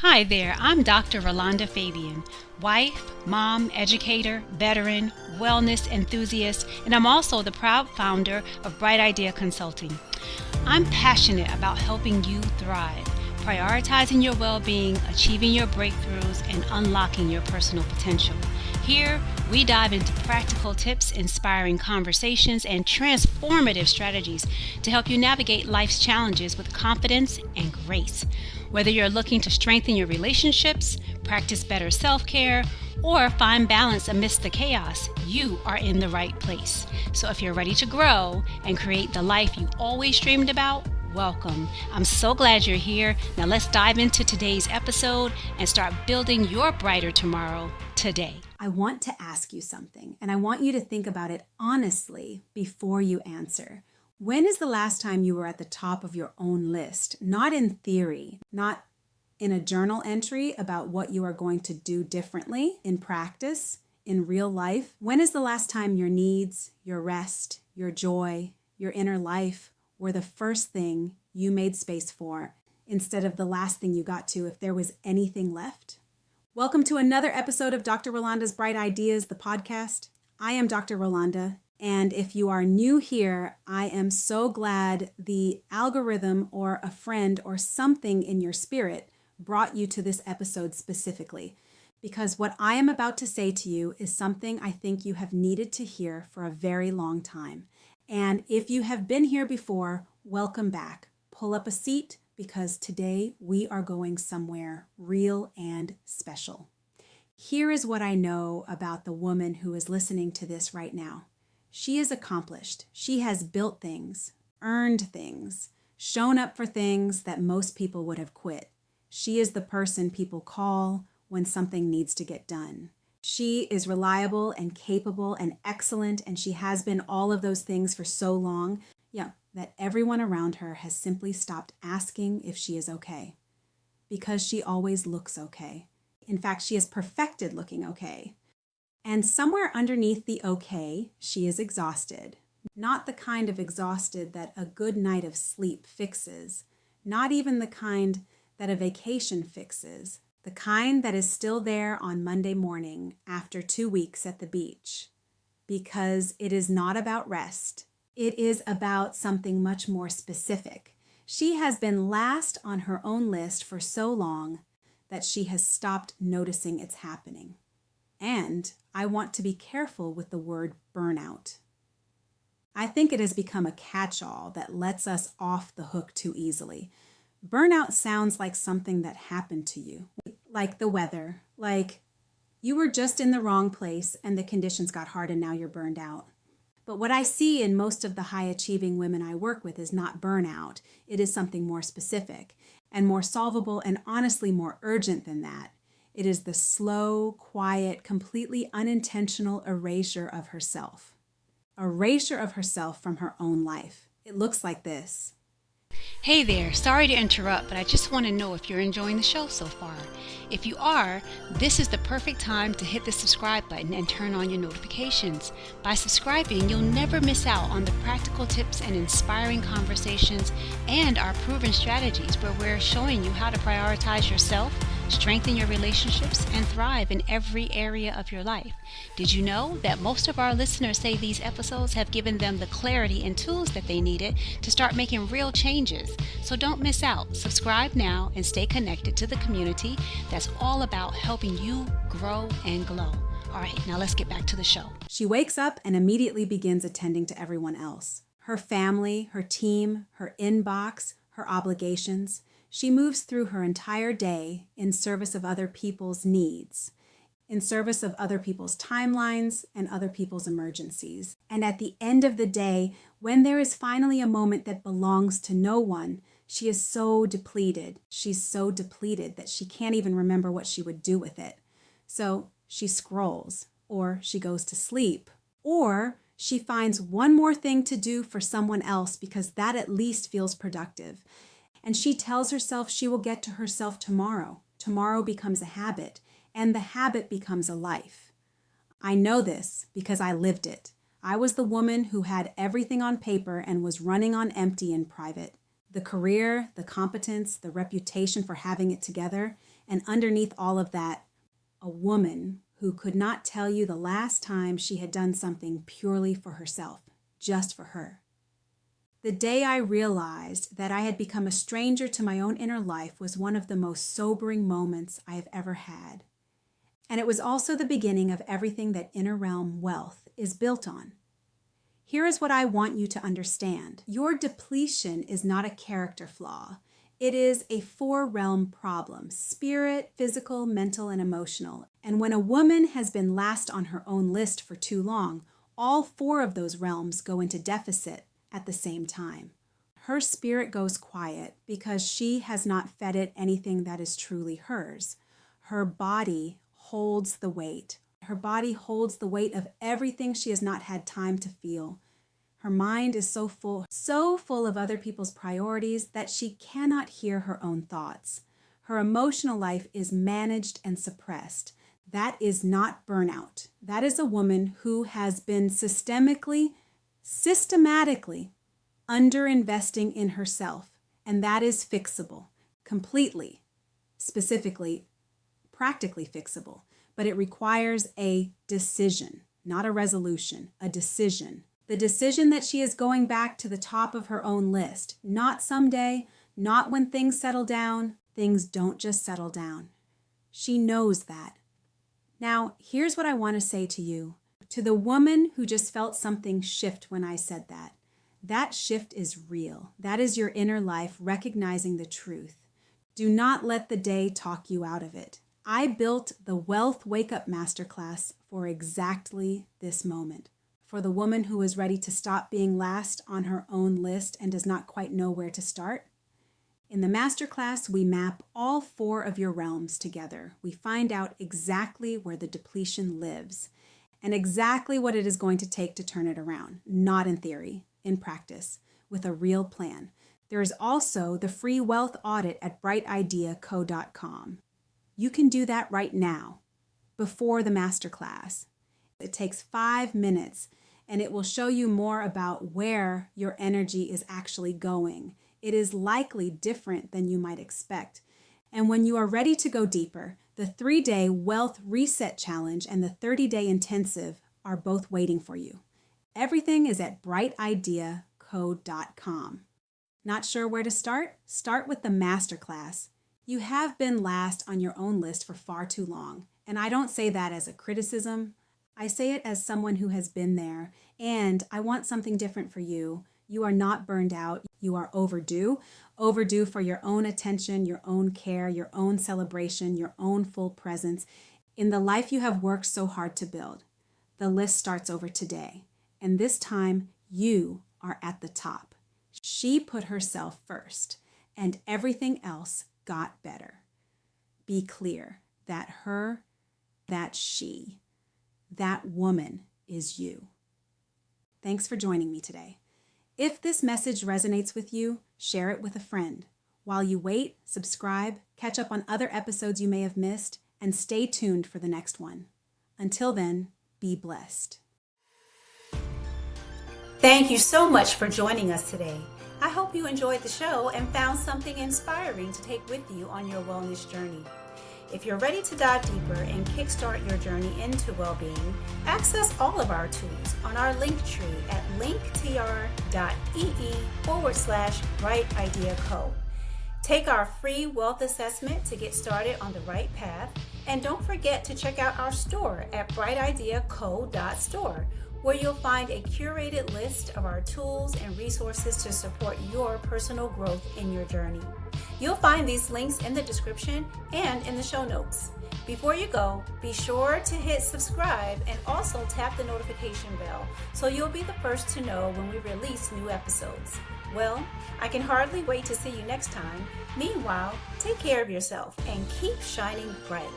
Hi there, I'm Dr. Rolanda Fabian, wife, mom, educator, veteran, wellness enthusiast, and I'm also the proud founder of Bright Idea Consulting. I'm passionate about helping you thrive, prioritizing your well-being, achieving your breakthroughs, and unlocking your personal potential. Here, we dive into practical tips, inspiring conversations, and transformative strategies to help you navigate life's challenges with confidence and grace. Whether you're looking to strengthen your relationships, practice better self-care, or find balance amidst the chaos, you are in the right place. So if you're ready to grow and create the life you always dreamed about, welcome. I'm so glad you're here. Now let's dive into today's episode and start building your brighter tomorrow today. I want to ask you something, and I want you to think about it honestly before you answer. When is the last time you were at the top of your own list? Not in theory, not in a journal entry about what you are going to do differently in practice, in real life. When is the last time your needs, your rest, your joy, your inner life were the first thing you made space for instead of the last thing you got to if there was anything left? Welcome to another episode of Dr. Rolanda's Bright Ideas, the podcast. I am Dr. Rolanda. And if you are new here, I am so glad the algorithm or a friend or something in your spirit brought you to this episode specifically. Because what I am about to say to you is something I think you have needed to hear for a very long time. And if you have been here before, welcome back. Pull up a seat because today we are going somewhere real and special. Here is what I know about the woman who is listening to this right now. She is accomplished. She has built things, earned things, shown up for things that most people would have quit. She is the person people call when something needs to get done. She is reliable and capable and excellent, and she has been all of those things for so long, that everyone around her has simply stopped asking if she is okay, because she always looks okay. In fact, she has perfected looking okay. And somewhere underneath the okay, she is exhausted. Not the kind of exhausted that a good night of sleep fixes. Not even the kind that a vacation fixes. The kind that is still there on Monday morning after 2 weeks at the beach. Because it is not about rest. It is about something much more specific. She has been last on her own list for so long that she has stopped noticing it's happening. And I want to be careful with the word burnout. I think it has become a catch-all that lets us off the hook too easily. Burnout sounds like something that happened to you, like the weather, like you were just in the wrong place and the conditions got hard and now you're burned out. But what I see in most of the high-achieving women I work with is not burnout. It is something more specific and more solvable and honestly more urgent than that. It is the slow, quiet, completely unintentional erasure of herself. Erasure of herself from her own life. It looks like this. Hey there, sorry to interrupt, but I just want to know if you're enjoying the show so far. If you are, this is the perfect time to hit the subscribe button and turn on your notifications. By subscribing, you'll never miss out on the practical tips and inspiring conversations and our proven strategies where we're showing you how to prioritize yourself, strengthen your relationships, and thrive in every area of your life. Did you know that most of our listeners say these episodes have given them the clarity and tools that they needed to start making real changes? So don't miss out. Subscribe now and stay connected to the community that's all about helping you grow and glow. All right, now let's get back to the show. She wakes up and immediately begins attending to everyone else. Her family, her team, her inbox, her obligations. She moves through her entire day in service of other people's needs, in service of other people's timelines and other people's emergencies. And at the end of the day, when there is finally a moment that belongs to no one, she is so depleted. She's so depleted that she can't even remember what she would do with it. So she scrolls, or she goes to sleep, or she finds one more thing to do for someone else because that at least feels productive. And she tells herself she will get to herself tomorrow. Tomorrow becomes a habit, and the habit becomes a life. I know this because I lived it. I was the woman who had everything on paper and was running on empty in private. The career, the competence, the reputation for having it together, And underneath all of that, a woman who could not tell you the last time she had done something purely for herself, just for her. The day I realized that I had become a stranger to my own inner life was one of the most sobering moments I have ever had. And it was also the beginning of everything that Inner Realm WELLth is built on. Here is what I want you to understand. Your depletion is not a character flaw. It is a 4-realm problem: spirit, physical, mental, and emotional. And when a woman has been last on her own list for too long, all 4 of those realms go into deficit at the same time. Her spirit goes quiet because she has not fed it anything that is truly hers. Her body holds the weight. Her body holds the weight of everything she has not had time to feel. Her mind is so full of other people's priorities that she cannot hear her own thoughts. Her emotional life is managed and suppressed. That is not burnout. That is a woman who has been systematically underinvesting in herself. And that is fixable, completely, specifically, practically fixable. But it requires a decision, not a resolution, a decision. The decision that she is going back to the top of her own list. Not someday, not when things settle down. Things don't just settle down. She knows that. Now, here's what I want to say to you. To the woman who just felt something shift when I said that. That shift is real. That is your inner life recognizing the truth. Do not let the day talk you out of it. I built the WELLth Wake Up Masterclass for exactly this moment. For the woman who is ready to stop being last on her own list and does not quite know where to start. In the masterclass, we map all 4 of your realms together. We find out exactly where the depletion lives and exactly what it is going to take to turn it around. Not in theory, in practice, with a real plan. There is also the free wealth audit at brightideaco.com. You can do that right now, before the masterclass. It takes 5 minutes, and it will show you more about where your energy is actually going. It is likely different than you might expect. And when you are ready to go deeper, the 3-day WELLth Reset Challenge and the 30-day intensive are both waiting for you. Everything is at brightideaco.com. Not sure where to start? Start with the masterclass. You have been last on your own list for far too long. And I don't say that as a criticism. I say it as someone who has been there. And I want something different for you. You are not burned out. You are overdue. Overdue for your own attention, your own care, your own celebration, your own full presence in the life you have worked so hard to build. The list starts over today. And this time, you are at the top. She put herself first, and everything else got better. Be clear that her, that she, that woman is you. Thanks for joining me today. If this message resonates with you, share it with a friend. While you wait, subscribe, catch up on other episodes you may have missed, and stay tuned for the next one. Until then, be blessed. Thank you so much for joining us today. I hope you enjoyed the show and found something inspiring to take with you on your wellness journey. If you're ready to dive deeper and kickstart your journey into well-being, access all of our tools on our link tree at linktr.ee/brightideaco. Take our free wealth assessment to get started on the right path, and don't forget to check out our store at brightideaco.store, where you'll find a curated list of our tools and resources to support your personal growth in your journey. You'll find these links in the description and in the show notes. Before you go, be sure to hit subscribe and also tap the notification bell so you'll be the first to know when we release new episodes. Well, I can hardly wait to see you next time. Meanwhile, take care of yourself and keep shining bright.